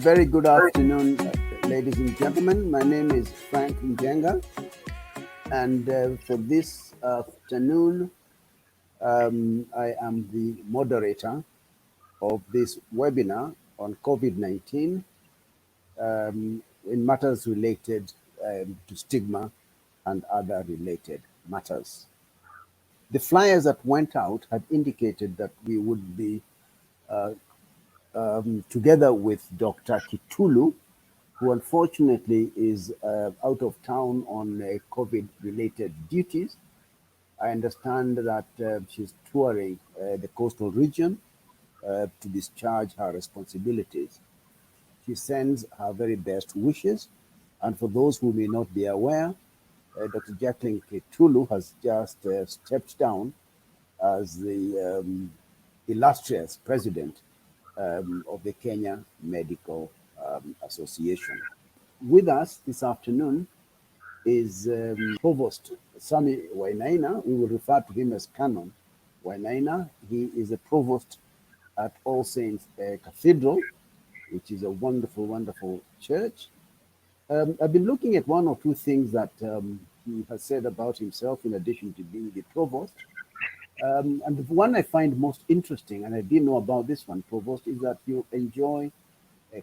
very good afternoon, ladies and gentlemen. My name is Frank Njenga, and for this afternoon, I am the moderator of this webinar on COVID-19 in matters related to stigma and other related matters. The flyers that went out had indicated that we would be together with Dr. Kitulu, who unfortunately is out of town on COVID-related duties. I understand that she's touring the coastal region to discharge her responsibilities. She sends her very best wishes. And for those who may not be aware, Dr. Jacqueline Kitulu has just stepped down as the illustrious president of the Kenya Medical Association. With us this afternoon is Provost Sami Wainaina. We will refer to him as Canon Wainaina. He is a provost at All Saints Cathedral, which is a wonderful, wonderful church. I've been looking at one or two things that he has said about himself in addition to being the provost. And the one I find most interesting, and I didn't know about this one, Provost, is that you enjoy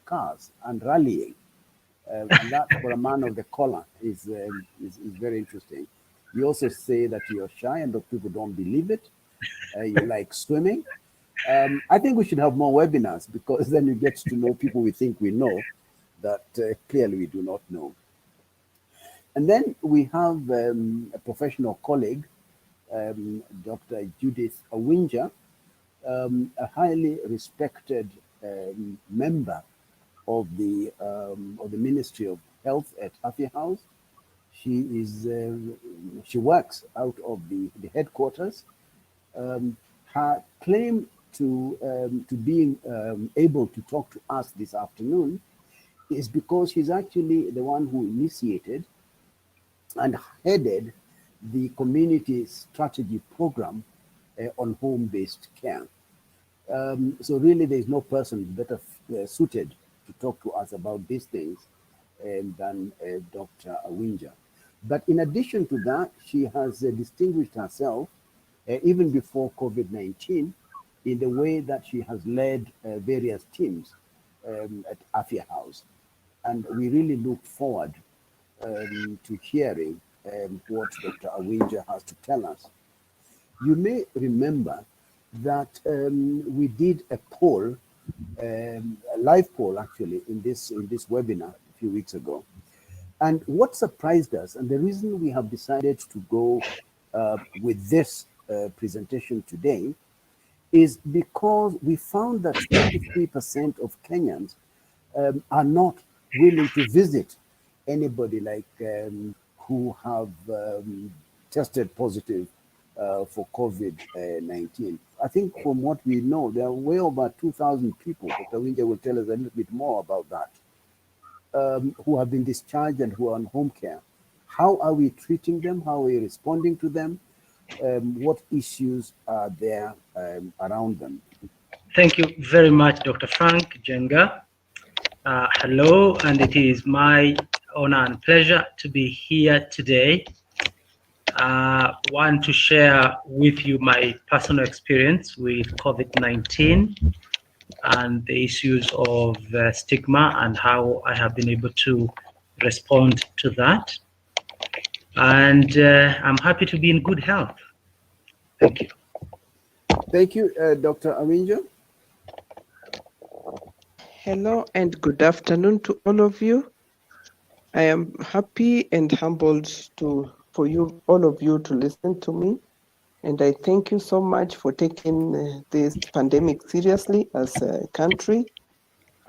cars and rallying. And that, for a man of the collar, is very interesting. You also say that you're shy and that people don't believe it. You like swimming. I think we should have more webinars, because then you get to know people we think we know that clearly we do not know. And then we have a professional colleague, Dr. Judith Awinja, a highly respected member of the Ministry of Health at Afya House. She works out of the headquarters. Her claim to being able to talk to us this afternoon is because she's actually the one who initiated and headed the community strategy program on home-based care. So really, there's no person better suited to talk to us about these things than Dr. Awinja. But in addition to that, she has distinguished herself even before COVID-19 in the way that she has led various teams at Afya House. And we really look forward to hearing what Dr. Awinja has to tell us. You may remember that we did a poll, a live poll actually, in this webinar a few weeks ago. And what surprised us, and the reason we have decided to go with this presentation today, is because we found that 23% of Kenyans are not willing to visit anybody like who have tested positive for COVID-19. I think from what we know, there are way over 2,000 people, Dr. Awinja will tell us a little bit more about that, who have been discharged and who are on home care. How are we treating them? How are we responding to them? What issues are there around them? Thank you very much, Dr. Frank Njenga. Hello, and it is my honor and pleasure to be here today. Want to share with you my personal experience with COVID-19 and the issues of stigma and how I have been able to respond to that. And I'm happy to be in good health. Thank you. Thank you, Dr. Awinja. Hello and good afternoon to all of you. I am happy and humbled for you, all of you, to listen to me. And I thank you so much for taking this pandemic seriously as a country.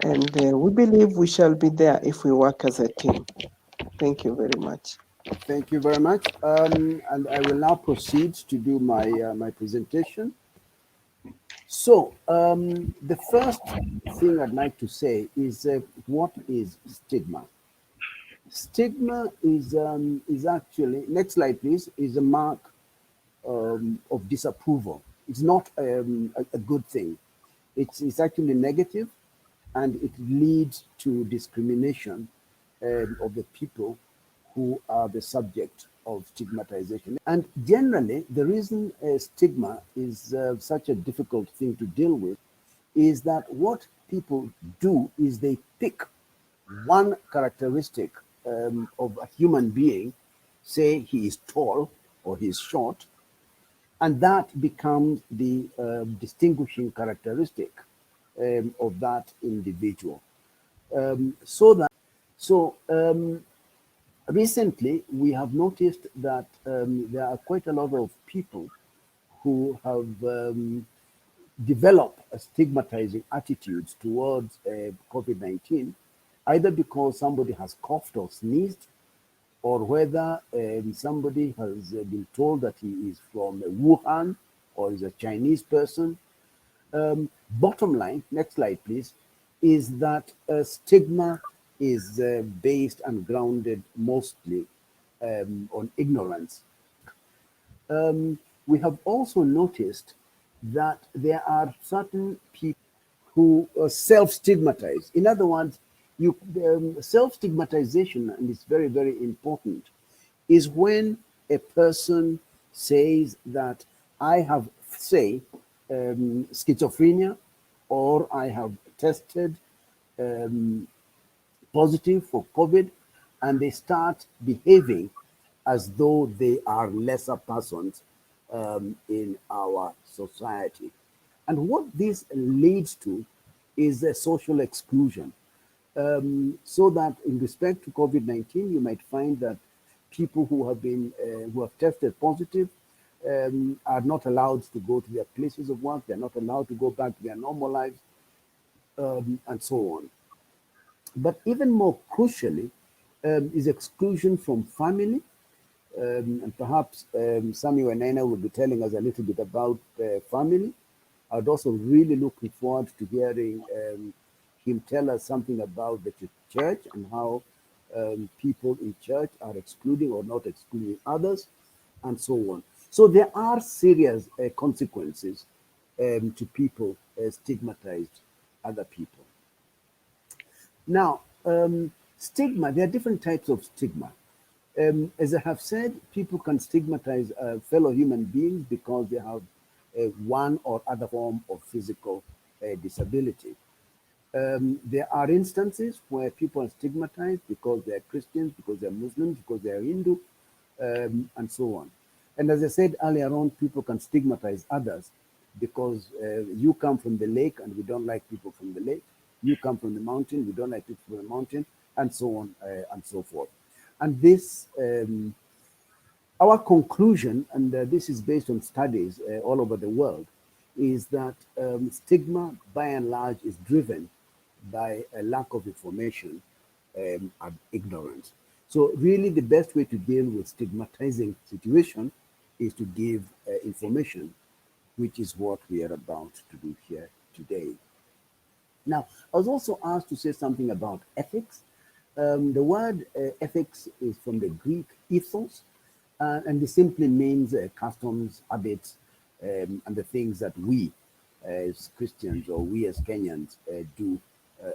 And we believe we shall be there if we work as a team. Thank you very much. Thank you very much. And I will now proceed to do my, my presentation. So the first thing I'd like to say is what is stigma? Stigma is actually, next slide please, is a mark of disapproval. It's not a good thing. It's actually negative. and it leads to discrimination of the people who are the subject of stigmatization. And generally, the reason stigma is such a difficult thing to deal with is that what people do is they pick one characteristic of a human being, say he is tall or he's short, and that becomes the distinguishing characteristic of that individual. Recently, we have noticed that there are quite a lot of people who have developed a stigmatizing attitudes towards COVID-19, either because somebody has coughed or sneezed, or whether somebody has been told that he is from Wuhan or is a Chinese person. Bottom line, next slide please, is that stigma is based and grounded mostly on ignorance. We have also noticed that there are certain people who self-stigmatize. In other words, self-stigmatization, and it's very, very important, is when a person says that I have, say, schizophrenia, or I have tested positive for COVID, and they start behaving as though they are lesser persons in our society. And what this leads to is a social exclusion. So that in respect to COVID-19, you might find that people who have tested positive are not allowed to go to their places of work. They're not allowed to go back to their normal lives, and so on. But even more crucially is exclusion from family. And perhaps Sami Wenena will be telling us a little bit about family. I'd also really looking forward to hearing him tell us something about the church and how people in church are excluding or not excluding others, and so on. So there are serious consequences to people stigmatized other people. Now, stigma, there are different types of stigma. As I have said, people can stigmatize fellow human beings because they have one or other form of physical disability. There are instances where people are stigmatized because they're Christians, because they're Muslims, because they're Hindu, and so on. And as I said earlier on, people can stigmatize others because you come from the lake and we don't like people from the lake. You come from the mountain, we don't like people from the mountain, and so on and so forth. And this, our conclusion, and this is based on studies all over the world, is that stigma by and large is driven by a lack of information and ignorance. So really the best way to deal with stigmatizing situation is to give information, which is what we are about to do here today. Now, I was also asked to say something about ethics. The word ethics is from the Greek ethos, and it simply means customs, habits, and the things that we as Christians or we as Kenyans do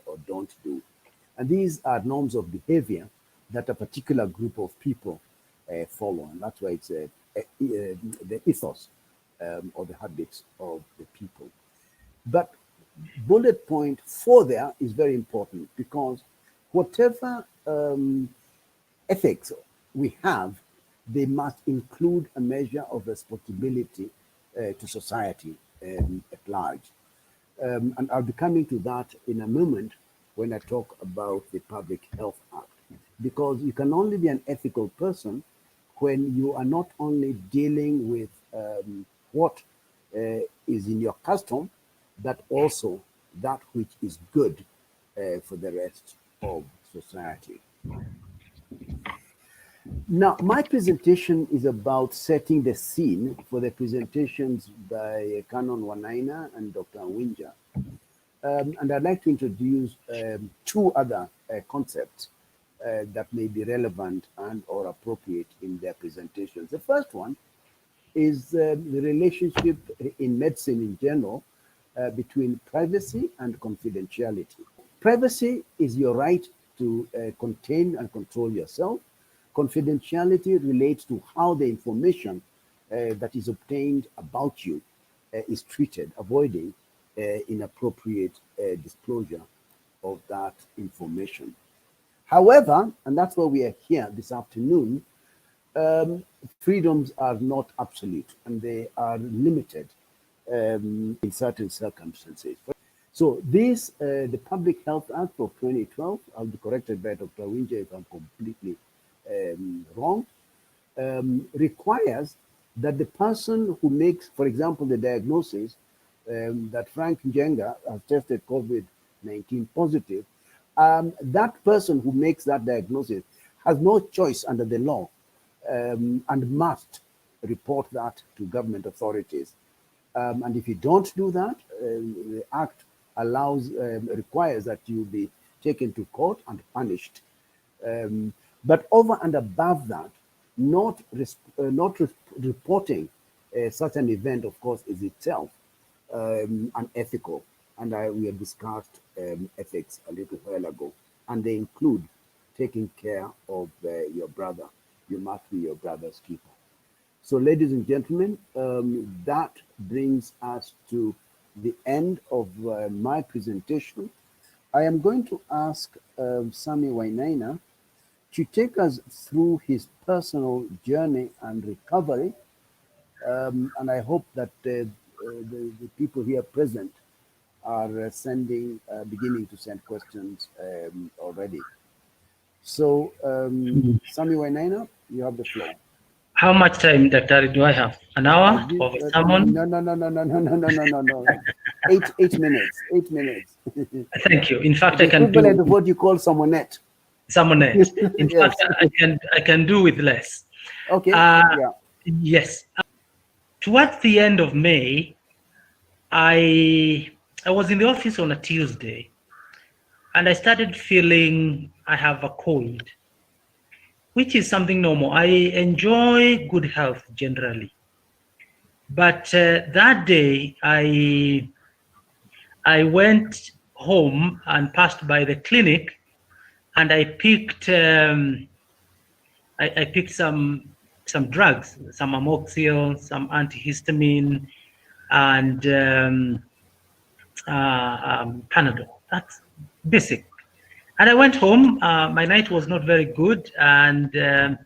or don't do. And these are norms of behavior that a particular group of people follow, and that's why it's the ethos or the habits of the people. But bullet point 4 there is very important, because whatever ethics we have, they must include a measure of responsibility to society at large. And I'll be coming to that in a moment when I talk about the Public Health Act, because you can only be an ethical person when you are not only dealing with what is in your custom, but also that which is good for the rest of society. Now, my presentation is about setting the scene for the presentations by Canon Wanaina and Dr. Winja. And I'd like to introduce 2 other concepts that may be relevant and or appropriate in their presentations. The first one is the relationship in medicine in general between privacy and confidentiality. Privacy is your right to contain and control yourself. Confidentiality relates to how the information that is obtained about you is treated, avoiding inappropriate disclosure of that information. However, and that's why we are here this afternoon, freedoms are not absolute and they are limited in certain circumstances. So this, the Public Health Act of 2012, I'll be corrected by Dr. Winje if I'm completely wrong, requires that the person who makes, for example, the diagnosis that Frank Njenga has tested COVID-19 positive, that person who makes that diagnosis has no choice under the law and must report that to government authorities. And if you don't do that, the Act requires that you be taken to court and punished. But over and above that, not reporting such an event, of course, is itself unethical. And we have discussed ethics a little while ago, and they include taking care of your brother. You must be your brother's keeper. So, ladies and gentlemen, that brings us to the end of my presentation. I am going to ask Sammy Wainaina to take us through his personal journey and recovery. And I hope that the people here present are beginning to send questions already. So, Sammy Wainaina, you have the floor. How much time, Dr. do I have? An hour of a sermon? No. 8 minutes. 8 minutes. Thank you. In fact, the I can equivalent do of what you call sermonette. Sermonette. In Yes. fact, I can do with less. Okay. Yeah. Yes. Towards the end of May, I was in the office on a Tuesday, and I started feeling I have a cold, which is something normal. I enjoy good health generally. But that day, I went home and passed by the clinic, and I picked some drugs, some amoxicillin, some antihistamine, and Panadol. That's basic. And I went home. My night was not very good, and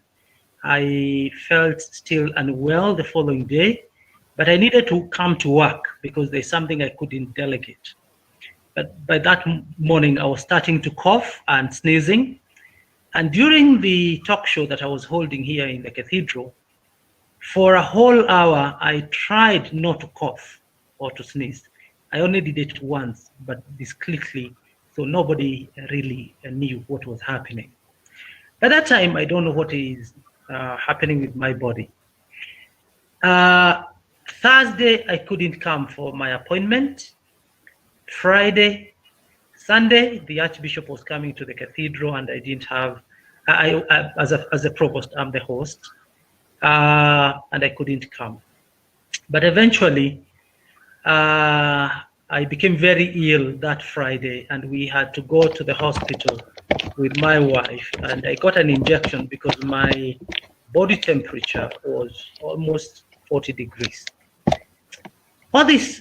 I felt still unwell the following day. But I needed to come to work because there's something I couldn't delegate. But by that morning, I was starting to cough and sneezing. And during the talk show that I was holding here in the cathedral, for a whole hour, I tried not to cough or to sneeze. I only did it once, but discreetly, so nobody really knew what was happening. By that time, I don't know what is happening with my body. Thursday, I couldn't come for my appointment. Friday, Sunday, the Archbishop was coming to the cathedral, and I didn't have, as a provost, I'm the host, and I couldn't come. But eventually, I became very ill that Friday, and we had to go to the hospital with my wife, and I got an injection because my body temperature was almost 40 degrees. All this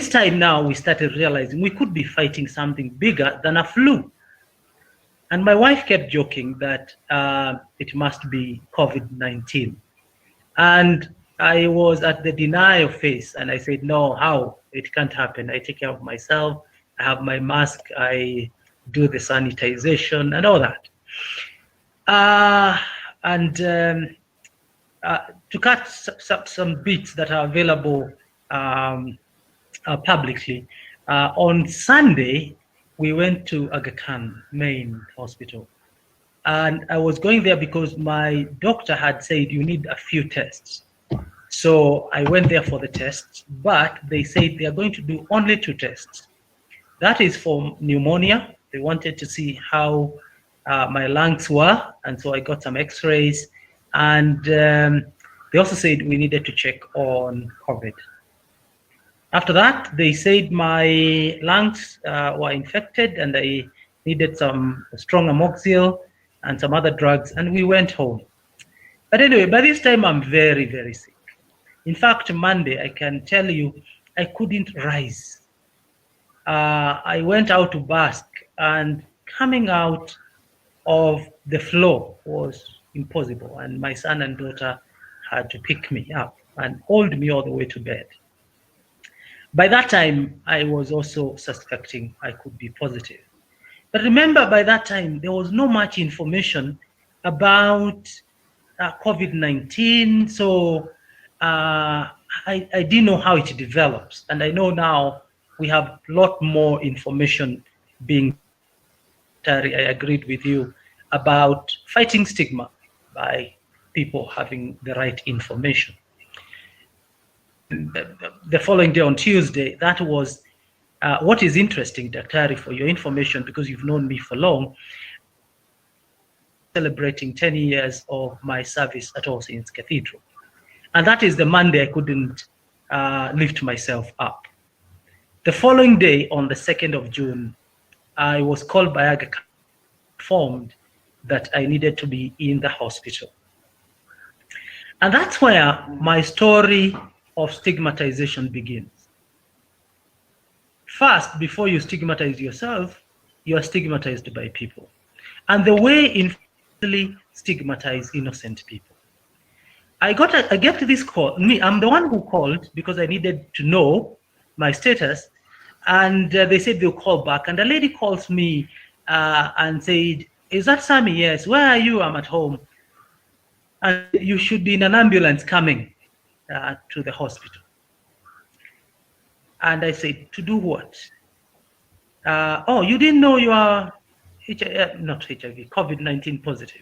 time we started realizing we could be fighting something bigger than a flu. And my wife kept joking that it must be COVID-19. And I was at the denial phase, and I said, no, how? It can't happen. I take care of myself. I have my mask. I do the sanitization and all that. To cut some bits that are available publicly, on Sunday, we went to Aga Khan main hospital. And I was going there because my doctor had said you need a few tests. So I went there for the tests, but they said they are going to do only 2 tests. That is for pneumonia. They wanted to see how my lungs were, and so I got some x-rays. And they also said we needed to check on COVID. After that, they said my lungs were infected and I needed some strong amoxicillin and some other drugs, and we went home. But anyway, by this time, I'm very, very sick. In fact, Monday, I can tell you, I couldn't rise. I went out to bask, and coming out of the floor was impossible. And my son and daughter had to pick me up and hold me all the way to bed. By that time, I was also suspecting I could be positive. But remember, by that time, there was not much information about COVID-19. So I didn't know how it develops. And I know now we have a lot more information being, I agreed with you, about fighting stigma by people having the right information. The following day on Tuesday, that was what is interesting, Daktari, for your information, because you've known me for long, celebrating 10 years of my service at All Saints Cathedral. And that is the Monday I couldn't lift myself up. The following day, on the 2nd of June, I was called by Aga Khan, informed that I needed to be in the hospital. And that's where my story of stigmatization begins. First, before you stigmatize yourself, you are stigmatized by people. And the way in stigmatize innocent people. I get this call. I'm the one who called because I needed to know my status, and they said they'll call back. And a lady calls me and said, "Is that Sammy?" "Yes." "Where are you?" "I'm at home." "And you should be in an ambulance coming to the hospital." And I said, "To do what?" "Oh, you didn't know you are not HIV, COVID-19 positive."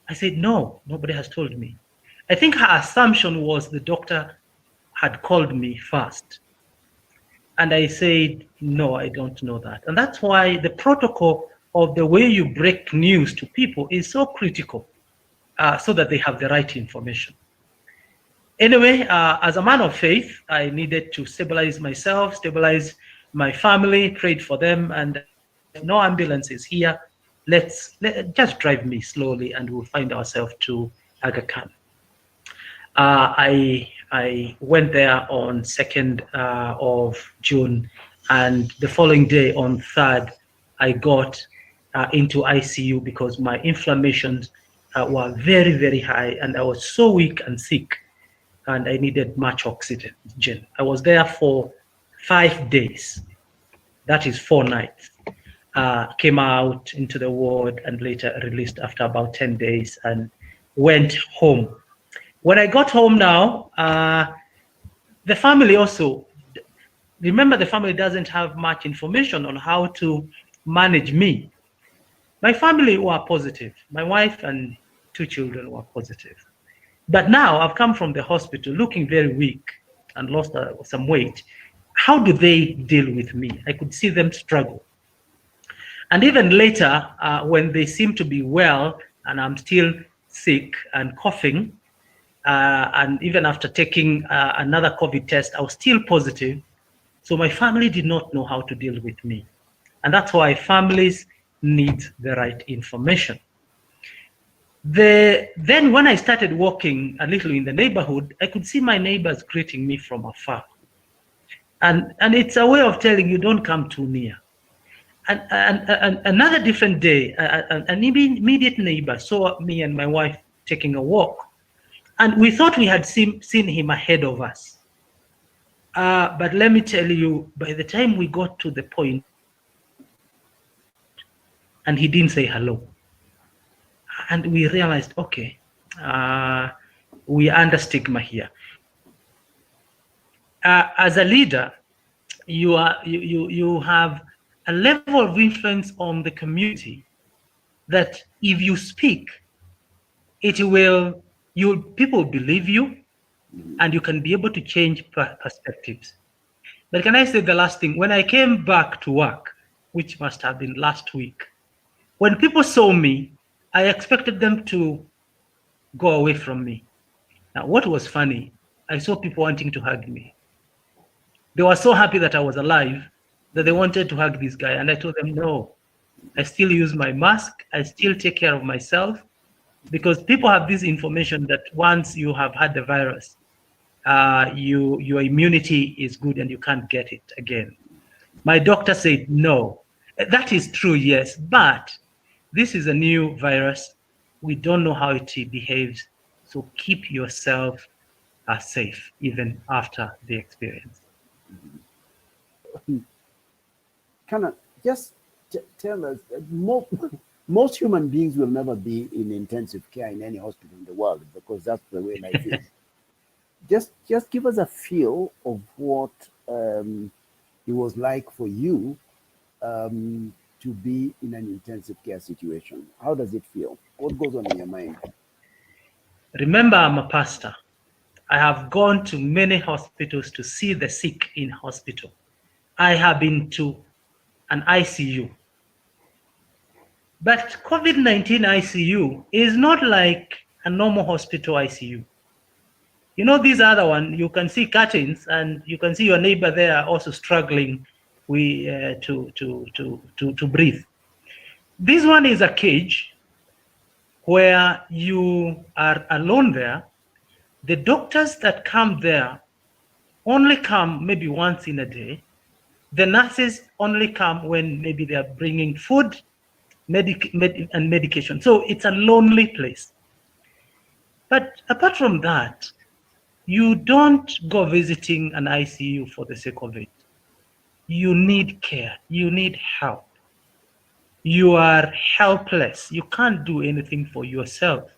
I said, "No, nobody has told me." I think her assumption was the doctor had called me first. And I said, "No, I don't know that." And that's why the protocol of the way you break news to people is so critical, so that they have the right information. Anyway, as a man of faith, I needed to stabilize myself, stabilize my family, prayed for them, and no ambulance is here. Just drive me slowly and we'll find ourselves to Aga Khan. I went there on 2nd of June, and the following day on 3rd, I got into ICU because my inflammations were very, very high, and I was so weak and sick, and I needed much oxygen. I was there for 5 days. That is 4 nights. Came out into the ward and later released after about 10 days and went home. When I got home now, the family also, remember, the family doesn't have much information on how to manage me. My family were positive. My wife and 2 children were positive. But now I've come from the hospital looking very weak and lost some weight. How do they deal with me? I could see them struggle. And even later, when they seem to be well and I'm still sick and coughing, and even after taking another COVID test, I was still positive. So my family did not know how to deal with me. And that's why families need the right information. Then when I started walking a little in the neighborhood, I could see my neighbors greeting me from afar. And it's a way of telling you, don't come too near. And another different day, an immediate neighbor saw me and my wife taking a walk. And we thought we had seen him ahead of us. But let me tell you, by the time we got to the point, and he didn't say hello. And we realized, okay, we are under stigma here. As a leader, you have a level of influence on the community that if you speak, people believe you, and you can be able to change perspectives. But can I say the last thing? When I came back to work, which must have been last week, when people saw me, I expected them to go away from me. Now, what was funny, I saw people wanting to hug me. They were so happy that I was alive that they wanted to hug this guy. And I told them, no, I still use my mask. I still take care of myself, because people have this information that once you have had the virus, your immunity is good and you can't get it again. My doctor said, no. That is true, yes, but this is a new virus. We don't know how it behaves. So keep yourself safe even after the experience. Kind of just tell us, most human beings will never be in intensive care in any hospital in the world, because that's the way life is. Just give us a feel of what it was like for you to be in an intensive care situation. How does it feel? What goes on in your mind? Remember, I'm a pastor. I have gone to many hospitals to see the sick in hospital. I have been to an ICU. But COVID-19 ICU is not like a normal hospital ICU. You know, this other one, you can see curtains and you can see your neighbor there also struggling to breathe. This one is a cage where you are alone there. The doctors that come there only come maybe once in a day. The nurses only come when maybe they are bringing food, and medication. So it's a lonely place. But apart from that, you don't go visiting an ICU for the sake of it. You need care. You need help. You are helpless. You can't do anything for yourself.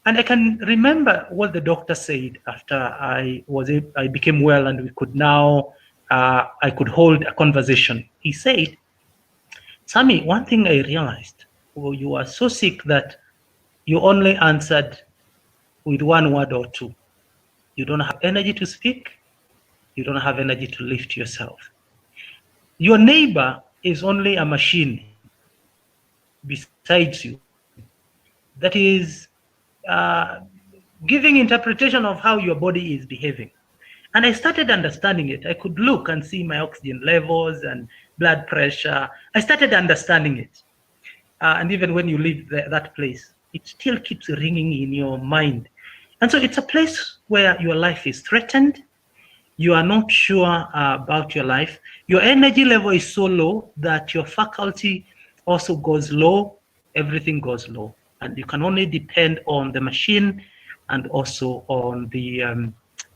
And I can remember what the doctor said after I became well and we could now, I could hold a conversation. He said, Sammy, one thing I realized, well, you are so sick that you only answered with one word or two. You don't have energy to speak. You don't have energy to lift yourself. Your neighbor is only a machine besides you that is giving interpretation of how your body is behaving. And I started understanding it. I could look and see my oxygen levels and blood pressure. I started understanding it. And even when you leave that place, it still keeps ringing in your mind. And so it's a place where your life is threatened. You are not sure about your life. Your energy level is so low that your faculty also goes low. Everything goes low. And you can only depend on the machine and also on the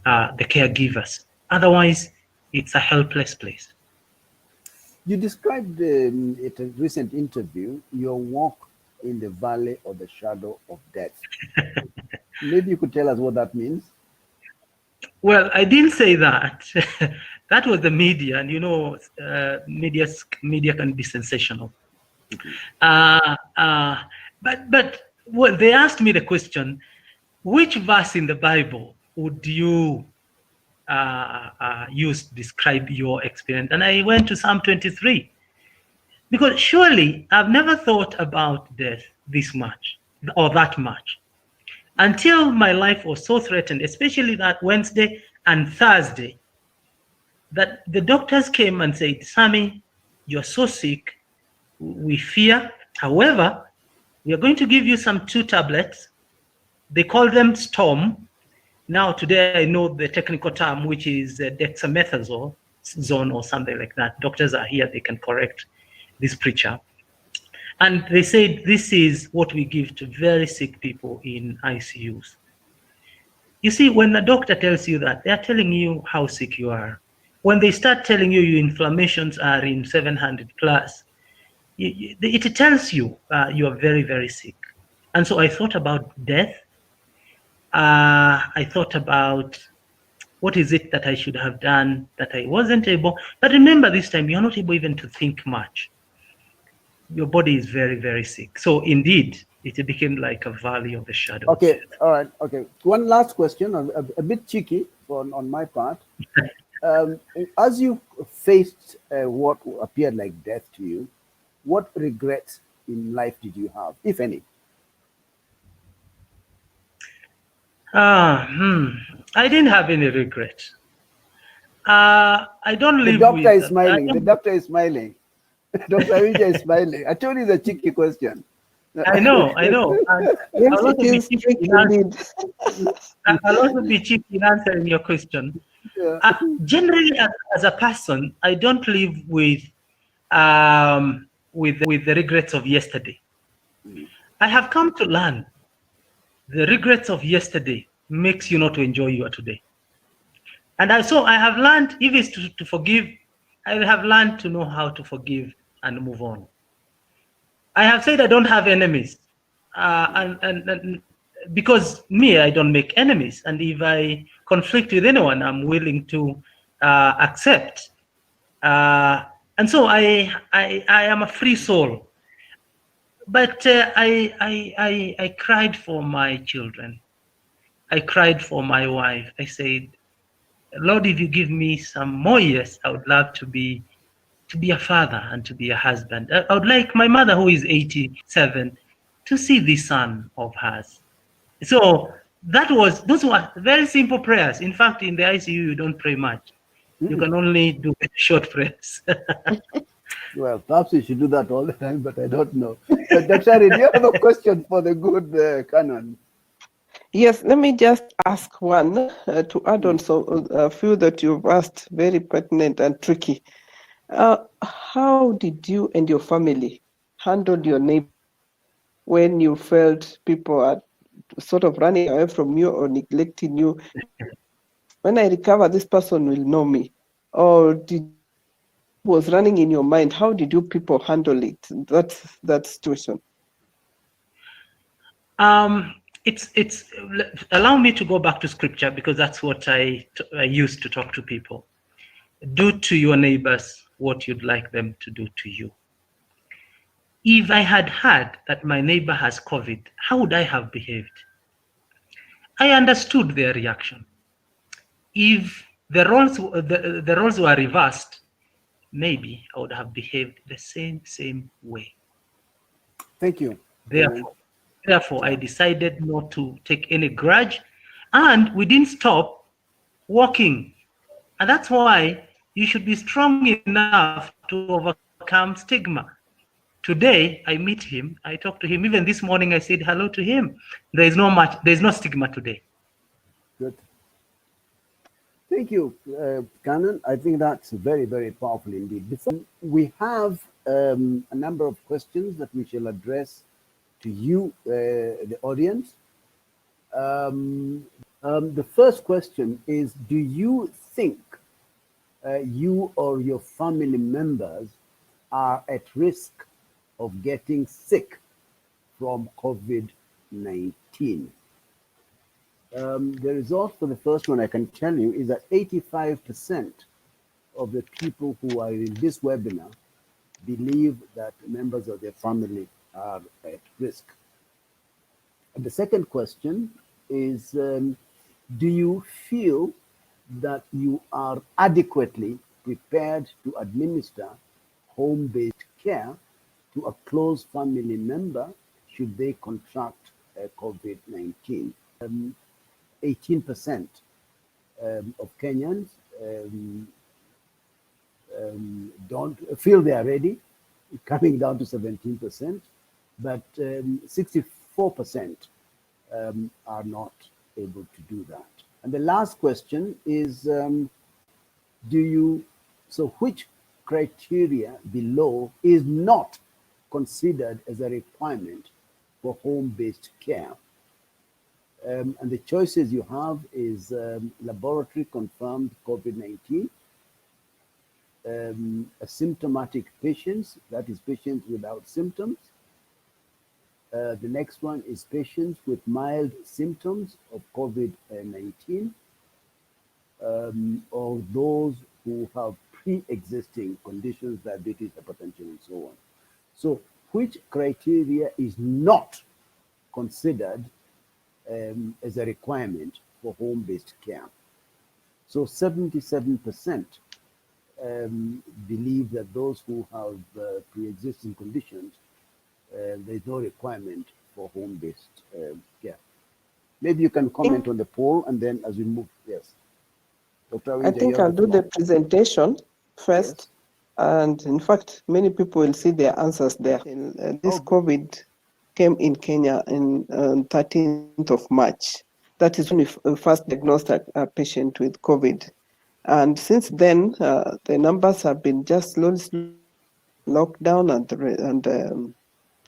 caregivers. Otherwise, it's a helpless place. You described in a recent interview your walk in the valley of the shadow of death. Maybe you could tell us what that means? Well, I didn't say that. That was the media, and you know, media can be sensational. But well, they asked me the question, which verse in the Bible would you use to describe your experience? And I went to Psalm 23, because surely I've never thought about death this much or that much until my life was so threatened, especially that Wednesday and Thursday, that the doctors came and said, Sammy, you're so sick, we fear. However, we are going to give you some 2 tablets. They call them Storm. Now, today I know the technical term, which is dexamethasone or something like that. Doctors are here, they can correct this preacher. And they said, this is what we give to very sick people in ICUs. You see, when a doctor tells you that, they're telling you how sick you are. When they start telling you your inflammations are in 700 plus, it tells you you are very, very sick. And so I thought about death. I thought about what is it that I should have done that I wasn't able. But remember, this time you're not able even to think much. Your body is very, very sick. So indeed, it became like a valley of the shadow. Okay, all right, okay. One last question, a bit cheeky on my part. As you faced what appeared like death to you, what regrets in life did you have, if any? I didn't have any regret. I don't The live doctor with. is smiling. The doctor is smiling. Dr. Vijay is smiling. I told you it's a cheeky question. I know. And Yes, I'll also it be is cheap tricky in indeed. I'll also be cheap in answering your question. Yeah. Generally, as a person, I don't live with the regrets of yesterday. I have come to learn the regrets of yesterday makes you not to enjoy your today. And I have learned, if it's to forgive, I have learned to know how to forgive and move on. I have said I don't have enemies, and because me, I don't make enemies. And if I conflict with anyone, I'm willing to accept. And so I am a free soul. But I cried for my children. I cried for my wife. I said, Lord, if you give me some more years, I would love to be a father and to be a husband. I would like my mother, who is 87, to see the son of hers. So those were very simple prayers. In fact, in the ICU, you don't pray much. You can only do short prayers. Well, perhaps you should do that all the time, but I don't know. Dr. Ari, do you have a question for the good Canon? Yes, let me just ask one to add on a few that you've asked, very pertinent and tricky. How did you and your family handle your neighbor when you felt people are sort of running away from you or neglecting you? When I recover, this person will know me. Or was running in your mind? How did you people handle it? That situation. It's allow me to go back to scripture, because that's what I use to talk to people. Do to your neighbors what you'd like them to do to you. If I had heard that my neighbor has COVID, how would I have behaved? I understood their reaction. If the roles were reversed, maybe I would have behaved the same way. Thank you. Therefore, I decided not to take any grudge, and we didn't stop walking. And that's why you should be strong enough to overcome stigma. Today, I meet him, I talk to him. Even this morning, I said hello to him. There's no stigma today. Good. Thank you, Canon. I think that's very, very powerful indeed. Before we have a number of questions that we shall address to you, the audience. The first question is, do you think you or your family members are at risk of getting sick from COVID-19? The result for the first one, I can tell you, is that 85% of the people who are in this webinar believe that members of their family are at risk. And the second question is, do you feel that you are adequately prepared to administer home-based care to a close family member should they contract COVID-19? 18% of Kenyans don't feel they are ready, coming down to 17%, but 64% are not able to do that. And the last question is, which criteria below is not considered as a requirement for home-based care? And the choices you have is laboratory confirmed COVID-19, asymptomatic patients, that is patients without symptoms. The next one is patients with mild symptoms of COVID-19, or those who have pre-existing conditions, diabetes, hypertension, and so on. So which criteria is not considered as a requirement for home-based care? So 77% believe that those who have pre-existing conditions, there's no requirement for home-based care. Maybe you can comment on the poll, and then as we move, yes. Dr. I Awija, think you have I'll do the floor. presentation first. Yes. And in fact, many people will see their answers there. This Oh, good. COVID came in Kenya in 13th of March. That is when we first diagnosed a patient with COVID. And since then, the numbers have been just slowly locked down and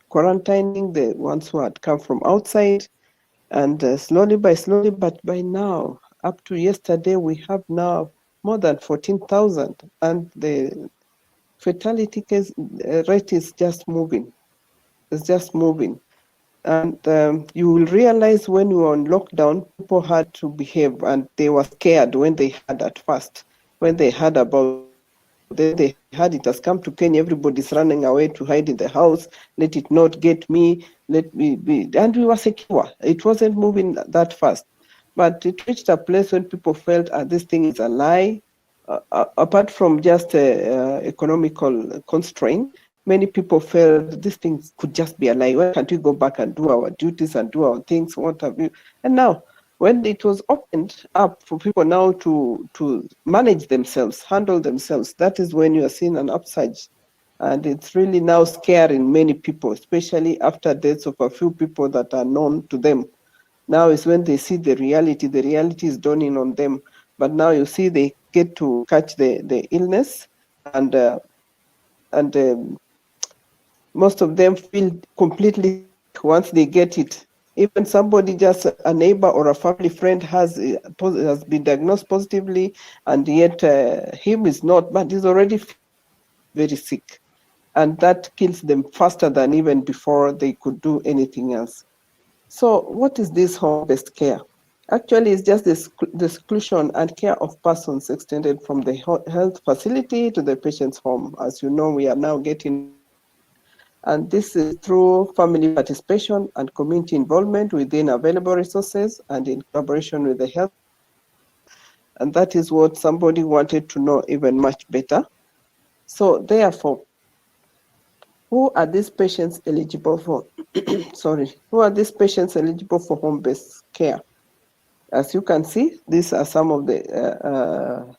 quarantining the ones who had come from outside. And slowly, but by now, up to yesterday, we have now more than 14,000. And the fatality case rate is just moving. It's just moving. And you will realize when you were on lockdown, people had to behave and they were scared when they had at first, when they heard about, then they had it has come to Kenya, everybody's running away to hide in the house, let it not get me, let me be, and we were secure. It wasn't moving that fast. But it reached a place when people felt this thing is a lie. Apart from just economical constraint, many people felt this thing could just be a lie. Why can't we go back and do our duties and do our things? What have you? And now, when it was opened up for people now to manage themselves, handle themselves, that is when you are seeing an upsurge. And it's really now scaring many people, especially after deaths of a few people that are known to them. Now is when they see the reality is dawning on them. But now you see they get to catch the illness, and most of them feel completely once they get it. Even somebody, just a neighbor or a family friend has been diagnosed positively, and yet him is not, but he's already very sick. And that kills them faster than even before they could do anything else. So what is this home-based care? Actually, it's just the exclusion and care of persons extended from the health facility to the patient's home. As you know, we are now getting, and this is through family participation and community involvement within available resources and in collaboration with the health. And that is what somebody wanted to know even much better. So therefore, who are these patients eligible for? Sorry, who are these patients eligible for home-based care? As you can see, these are some of the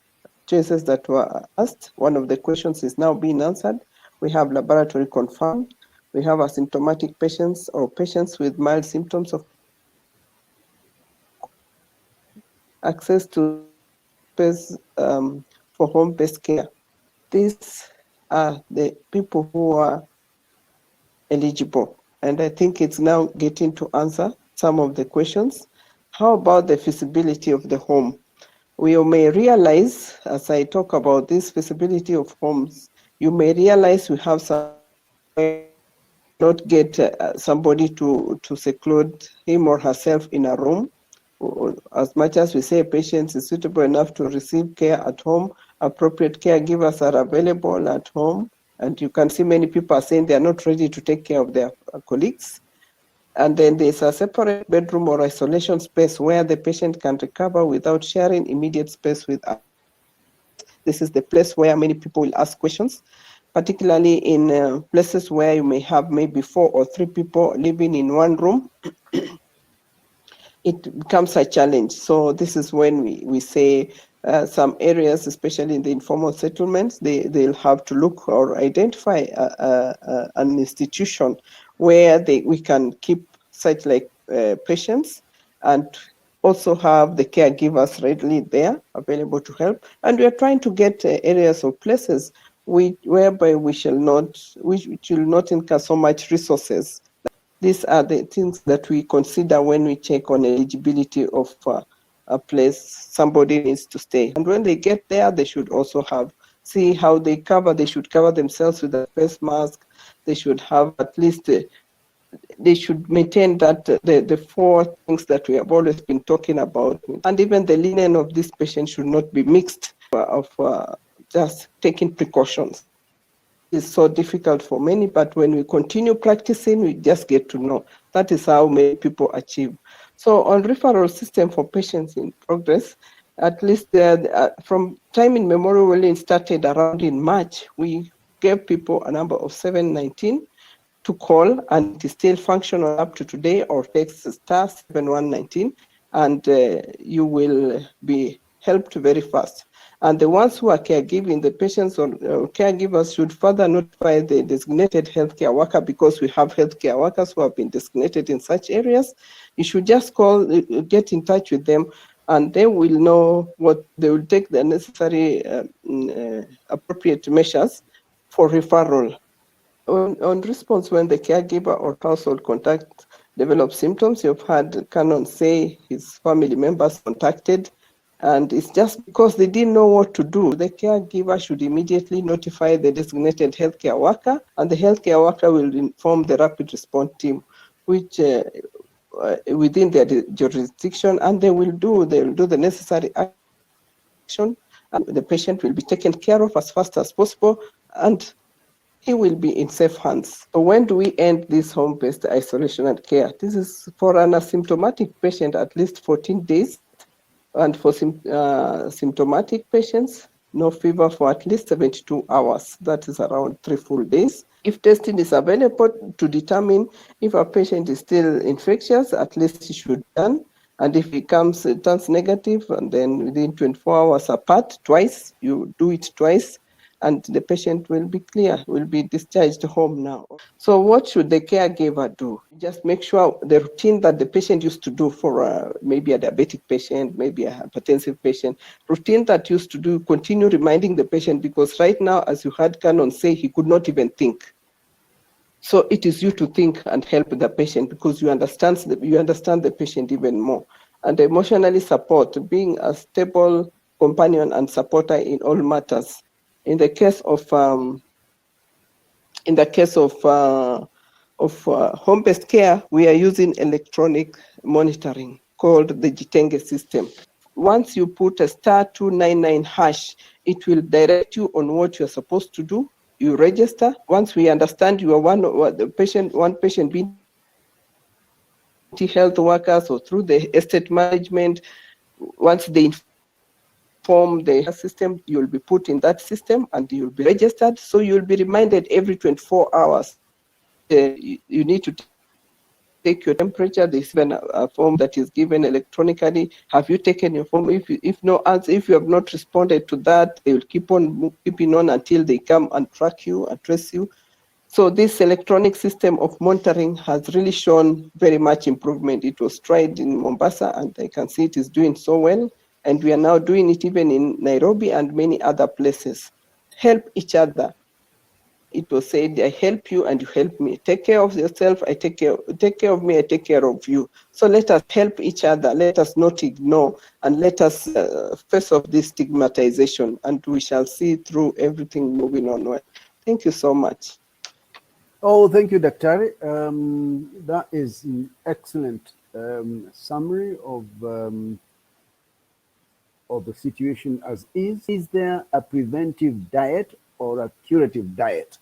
choices that were asked. One of the questions is now being answered. We have laboratory confirmed. We have asymptomatic patients or patients with mild symptoms of access to space for home-based care. These are the people who are eligible. And I think it's now getting to answer some of the questions. How about the feasibility of the home? We may realize, as I talk about this feasibility of homes, you may realize we have some not get somebody to seclude him or herself in a room. As much as we say a patient is suitable enough to receive care at home, appropriate caregivers are available at home. And you can see many people are saying they are not ready to take care of their colleagues. And then there's a separate bedroom or isolation space where the patient can recover without sharing immediate space with others. This is the place where many people will ask questions, particularly in places where you may have maybe 4 or 3 people living in one room. It becomes a challenge. So this is when we say some areas, especially in the informal settlements, they'll have to look or identify an institution where we can keep such like patients and also have the caregivers readily there available to help. And we are trying to get areas or places whereby we will not incur so much resources. These are the things that we consider when we check on eligibility of a place somebody needs to stay. And when they get there, they should also see how they should cover themselves with a face mask. They should have at least, they should maintain that the 4 things that we have always been talking about. And even the linen of this patient should not be mixed of just taking precautions. It's so difficult for many, but when we continue practicing, we just get to know. That is how many people achieve. So on referral system for patients in progress, at least from time immemorial, when it started around in March, we gave people a number of 719 to call, and it is still functional up to today, or text *7119, and you will be helped very fast. And the ones who are caregiving, the patients or caregivers should further notify the designated healthcare worker, because we have healthcare workers who have been designated in such areas. You should just call, get in touch with them, and they will know what they will take the necessary appropriate measures for referral. On response, when the caregiver or household contact develops symptoms, you've had Canon say his family members contacted, and it's just because they didn't know what to do. The caregiver should immediately notify the designated healthcare worker, and the healthcare worker will inform the rapid response team, which within their jurisdiction, and they will do the necessary action, and the patient will be taken care of as fast as possible, and he will be in safe hands. So when do we end this home-based isolation and care? This is for an asymptomatic patient, at least 14 days, and for symptomatic patients, no fever for at least 72 hours. That is around 3 full days. If testing is available to determine if a patient is still infectious, at least it should be done. And if it turns negative, and then within 24 hours apart, twice, you do it twice, and the patient will be clear, will be discharged home now. So what should the caregiver do? Just make sure the routine that the patient used to do for maybe a diabetic patient, maybe a hypertensive patient, routine that used to do, continue reminding the patient, because right now, as you heard Canon say, he could not even think. So it is you to think and help the patient, because you understand the patient even more. And emotionally support, being a stable companion and supporter in all matters. In the case of home-based care, we are using electronic monitoring called the Jitenge system. Once you put a *299#, it will direct you on what you're supposed to do. You register. Once we understand you are one patient being health workers or through the estate management, once they inform the system, you'll be put in that system and you'll be registered. So you'll be reminded every 24 hours. You need to take your temperature. There's even a form that is given electronically. Have you taken your form? If you have not responded to that, they will keeping on until they come and track you and trace you. So this electronic system of monitoring has really shown very much improvement. It was tried in Mombasa, and I can see it is doing so well. And we are now doing it even in Nairobi and many other places. Help each other. It was said, I help you and you help me. Take care of yourself, take care of me, I take care of you. So let us help each other. Let us not ignore, and let us face off this stigmatization, and we shall see through everything moving on well. Thank you so much. Oh, thank you, Daktari. That is an excellent summary of the situation as is. Is there a preventive diet or a curative diet?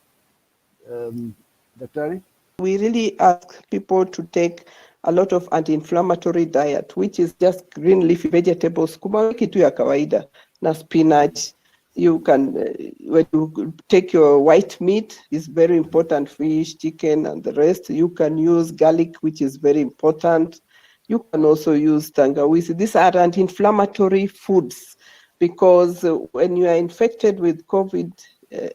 Daktari? We really ask people to take a lot of anti-inflammatory diet, which is just green leafy vegetables, kuma wiki tu ya kawaida, na spinach. You can, when you take your white meat, is very important, fish, chicken, and the rest. You can use garlic, which is very important. You can also use tangawizi. These are anti-inflammatory foods, because when you are infected with COVID,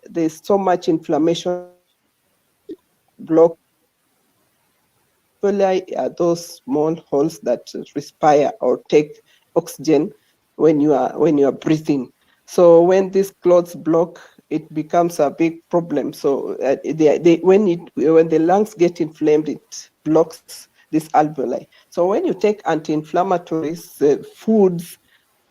there's so much inflammation. Block are those small holes that respire or take oxygen when you are breathing. So when these clots block, it becomes a big problem. So when the lungs get inflamed, it blocks this alveoli. So when you take anti-inflammatories foods,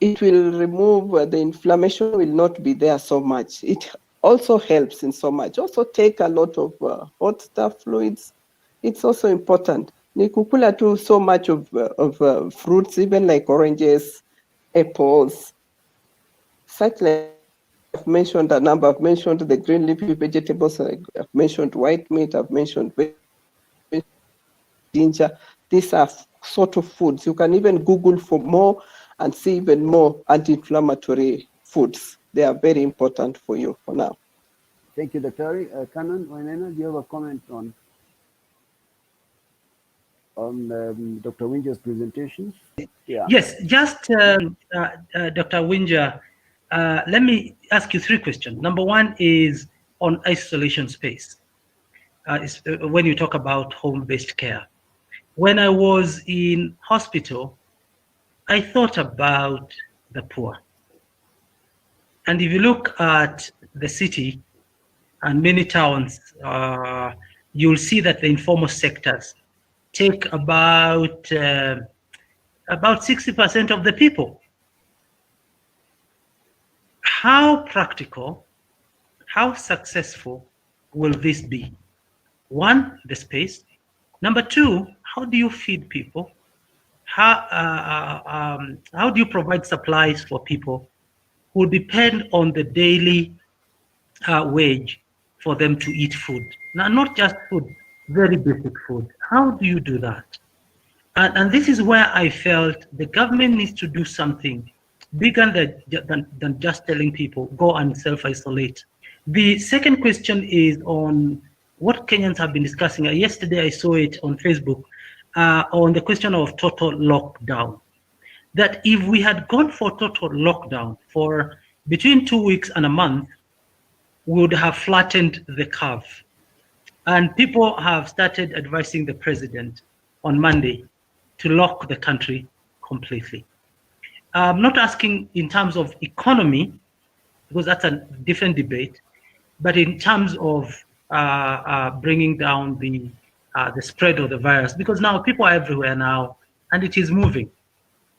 it will remove the inflammation, will not be there so much. It also helps in so much. Also take a lot of hot stuff fluids. It's also important. Nikukula too so much of fruits, even like oranges, apples, such like I've mentioned a number. I've mentioned the green leafy vegetables. I've mentioned white meat. I've mentioned ginger. These are sort of foods. You can even Google for more and see even more anti-inflammatory foods. They are very important for you for now. Thank you, Daktari. Canon, Wainaina, do you have a comment on on Dr. Winja's presentation? Yeah. Yes, just Dr. Winja, let me ask you 3 questions. Number 1 is on isolation space. When you talk about home-based care. When I was in hospital, I thought about the poor. And if you look at the city and many towns, you'll see that the informal sectors take about 60% of the people. How practical, how successful will this be? 1, the space. Number 2, how do you feed people? How do you provide supplies for people who depend on the daily wage for them to eat food? Now, not just food, very basic food. How do you do that? And this is where I felt the government needs to do something bigger than just telling people, go and self-isolate. The second question is on what Kenyans have been discussing. Yesterday, I saw it on Facebook on the question of total lockdown. That if we had gone for total lockdown for between 2 weeks and a month, we would have flattened the curve. And people have started advising the president on Monday to lock the country completely. I'm not asking in terms of economy, because that's a different debate, but in terms of bringing down the spread of the virus, because now people are everywhere now, and it is moving.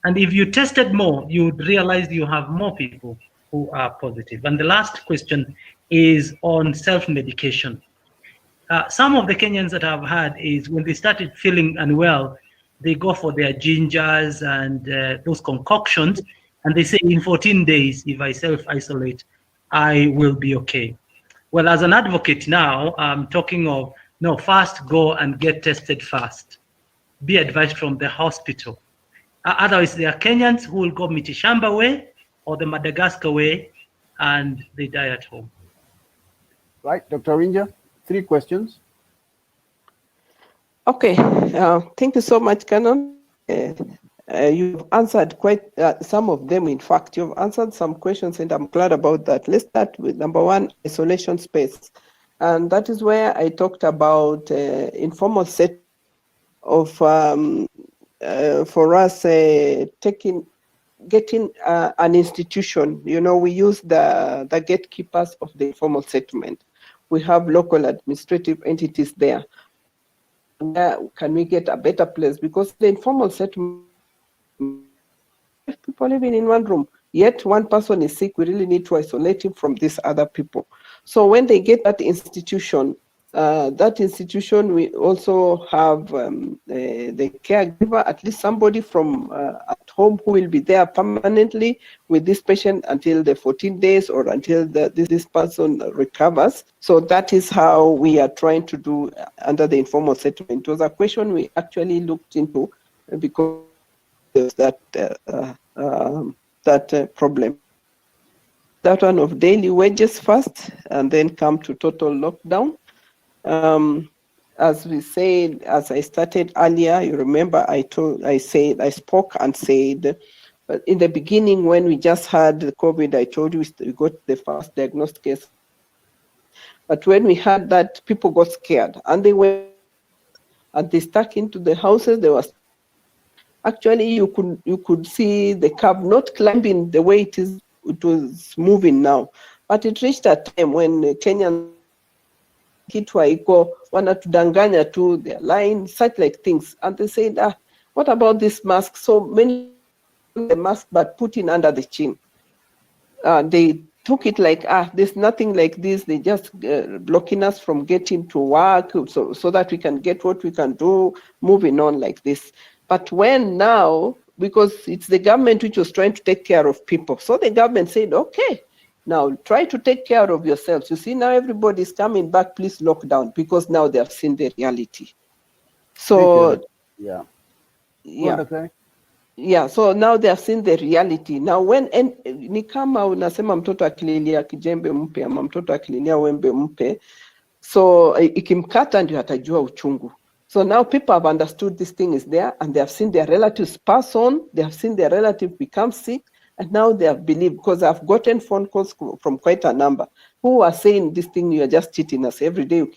And if you tested more, you would realize you have more people who are positive. And the last question is on self-medication. Some of the Kenyans that I've had is when they started feeling unwell, they go for their gingers and those concoctions, and they say in 14 days, if I self-isolate, I will be okay. Well, as an advocate now, I'm talking of, no, first go and get tested first. Be advised from the hospital. Otherwise, there are Kenyans who will go Mitishamba way or the Madagascar way, and they die at home. Right, Dr. Winja, 3 questions. Okay, thank you so much, Canon. You've answered quite some of them. In fact, you've answered some questions, and I'm glad about that. Let's start with number 1, isolation space. And that is where I talked about informal set of, for us, getting an institution. You know, we use the gatekeepers of the informal settlement. We have local administrative entities there. Where can we get a better place? Because the informal settlement, people living in one room, yet one person is sick, we really need to isolate him from these other people. So when they get that institution, we also have the caregiver, at least somebody from at home who will be there permanently with this patient until the 14 days or until this person recovers. So that is how we are trying to do under the informal settlement. It was a question we actually looked into because there's that problem. That one of daily wages first, and then come to total lockdown. As we said, as I started earlier, you remember I spoke and said, but in the beginning when we just had the COVID, I told you we got the first diagnosed case. But when we had that, people got scared and they went and they stuck into the houses. They were actually you could see the curve not climbing the way it was moving now, but it reached a time when Kenyan kitu haiko wanatudanganya tu, they're lying, such like things, and they said, what about this mask? So many the mask but putting under the chin. They took it like, there's nothing like this, they just blocking us from getting to work so that we can get what we can do, moving on like this. But when now, because it's the government which was trying to take care of people, so the government said, okay, now try to take care of yourselves. You see, now everybody is coming back, please lock down, because now they have seen the reality. So, yeah. Yeah, so now they have seen the reality. Now when ni kama unasema mtoto akililia kijembe mpe ama mtoto akililia wembe mpe, so ikimkata ndio atajua uchungu. So now people have understood this thing is there, and they have seen their relatives pass on, they have seen their relative become sick, and now they have believed, because I've gotten phone calls from quite a number who are saying this thing, you are just cheating us. Every day you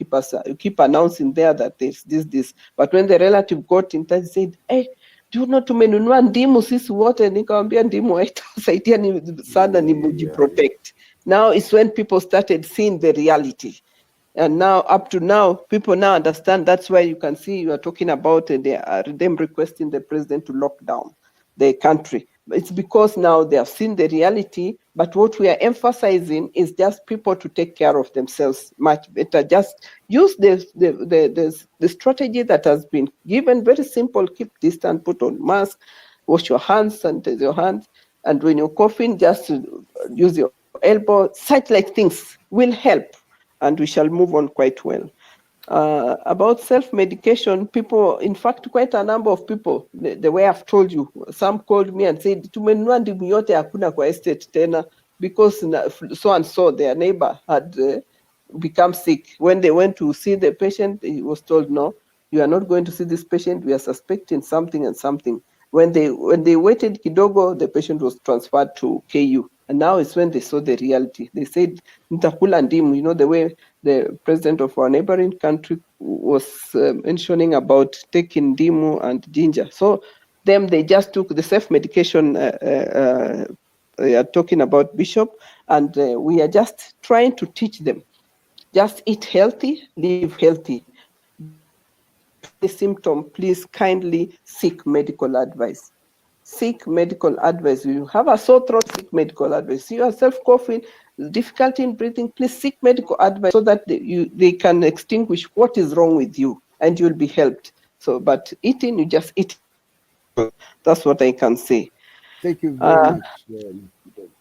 keep announcing there that there's this. But when the relative got in touch, said, hey, do you know tumenunua ndimu sisi wote? Nikamwambia ndimu haitasaidia ni sana, ni mujiprotect. Now it's when people started seeing the reality. And now, up to now, people now understand. That's why you can see you are talking about them requesting the president to lock down the country. It's because now they have seen the reality, but what we are emphasizing is just people to take care of themselves much better. Just use the strategy that has been given, very simple: keep distance, put on mask, wash your hands, sanitize your hands, and when you're coughing, just use your elbow. Such like things will help, and we shall move on quite well. About self-medication, people, in fact, quite a number of people, the way I've told you, some called me and said, tumenunua ndimu yote hakuna kwa estate tena, because so and so, their neighbor had become sick. When they went to see the patient, he was told, no, you are not going to see this patient, we are suspecting something and something. When they waited kidogo, the patient was transferred to KU. And now it's when they saw the reality. They said, nitakula ndimu, you know, the way the president of our neighboring country was mentioning about taking ndimu and ginger. So they just took the self-medication talking about Bishop, and we are just trying to teach them. Just eat healthy, live healthy. The symptom, please kindly seek medical advice. Seek medical advice. You have a sore throat, seek medical advice. See yourself coughing, difficulty in breathing, please seek medical advice so that they can extinguish what is wrong with you and you'll be helped. So, but eating, you just eat. That's what I can say. Thank you very much,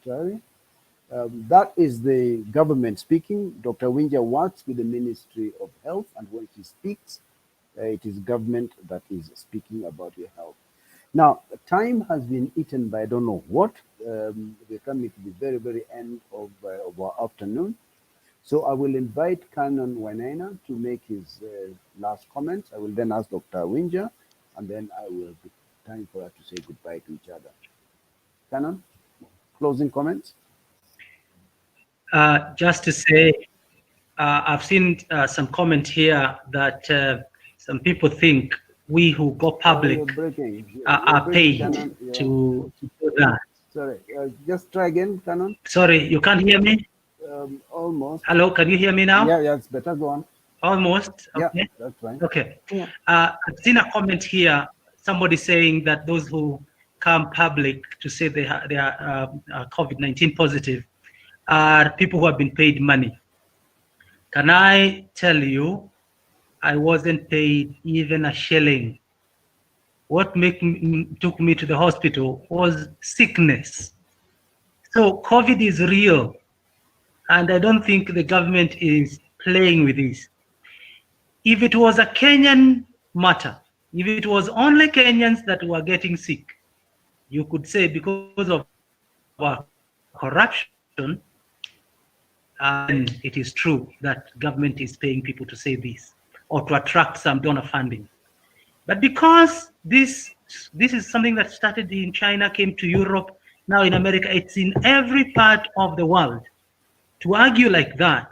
Dr. That is the government speaking. Dr. Winja works with the Ministry of Health, and when she speaks, it is government that is speaking about your health. Now, time has been eaten by I don't know what. We're coming to the very, very end of our afternoon. So I will invite Canon Wainaina to make his last comments. I will then ask Dr. Winja, and then I will be time for us to say goodbye to each other. Canon, closing comments? Just to say, I've seen some comment here that some people think we who go public are paid to do that. Sorry, just try again, Canon. Sorry, you can't hear me? Almost. Hello, can you hear me now? Yeah, it's better. Go on. Almost. Okay. Yeah, that's fine. Okay. Yeah. I've seen a comment here, somebody saying that those who come public to say they are COVID-19 positive are people who have been paid money. Can I tell you, I wasn't paid even a shilling. What took me to the hospital was sickness. So COVID is real, and I don't think the government is playing with this. If it was a Kenyan matter, if it was only Kenyans that were getting sick, you could say because of our corruption, and it is true that government is paying people to say this or to attract some donor funding. But because this is something that started in China, came to Europe, now in America, it's in every part of the world. To argue like that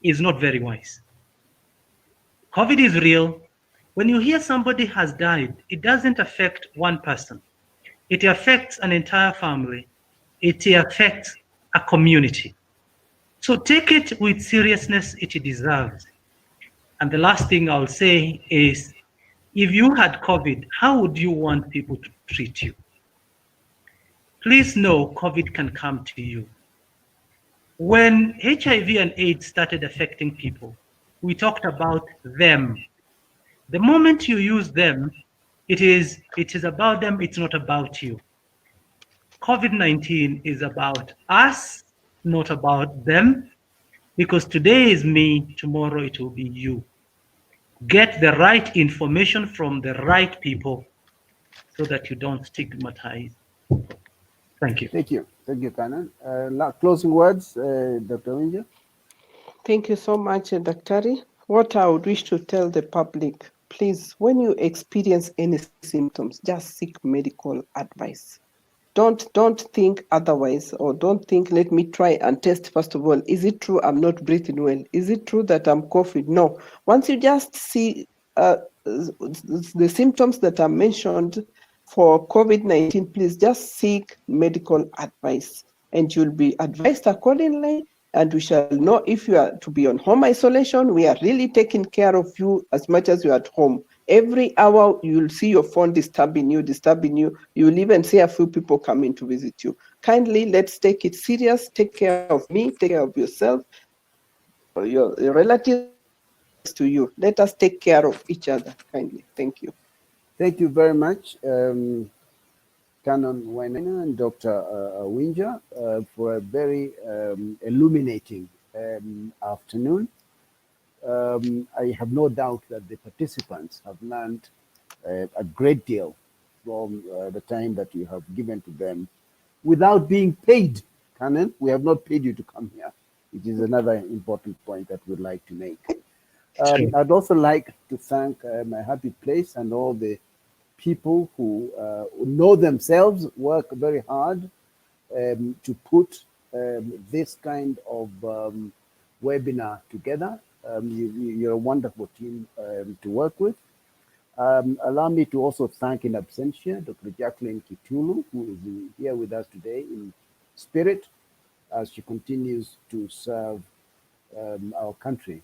is not very wise. COVID is real. When you hear somebody has died, it doesn't affect one person. It affects an entire family. It affects a community. So take it with seriousness it deserves. And the last thing I'll say is, if you had COVID, how would you want people to treat you? Please know COVID can come to you. When HIV and AIDS started affecting people, we talked about them. The moment you use them, it is about them, it's not about you. COVID-19 is about us, not about them, because today is me, tomorrow it will be you. Get the right information from the right people so that you don't stigmatize. Thank you. Thank you. Thank you, Canon. Closing words, Dr. Winja? Thank you so much, Daktari. What I would wish to tell the public, please, when you experience any symptoms, just seek medical advice. Don't think otherwise, or don't think, let me try and test first of all. Is it true I'm not breathing well? Is it true that I'm coughing? No. Once you just see the symptoms that are mentioned for COVID-19, please just seek medical advice, and you'll be advised accordingly. And we shall know if you are to be on home isolation. We are really taking care of you as much as you're at home. Every hour you'll see your phone disturbing you. You'll even see a few people coming to visit you. Kindly, let's take it serious. Take care of me, take care of yourself, or your relatives to you. Let us take care of each other. Kindly. Thank you. Thank you very much, Canon Wainaina and Dr. Winja, for a very illuminating afternoon. I have no doubt that the participants have learned a great deal from the time that you have given to them without being paid. Canon, we have not paid you to come here, which is another important point that we'd like to make. I'd also like to thank my Happy Place and all the people who know themselves, work very hard to put this kind of webinar together. You're a wonderful team to work with. Allow me to also thank in absentia Dr. Jacqueline Kitulu, who is here with us today in spirit as she continues to serve our country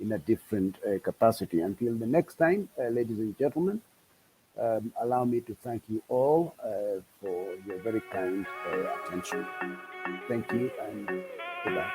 in a different capacity. Until the next time, ladies and gentlemen, allow me to thank you all for your very kind attention. Thank you and goodbye.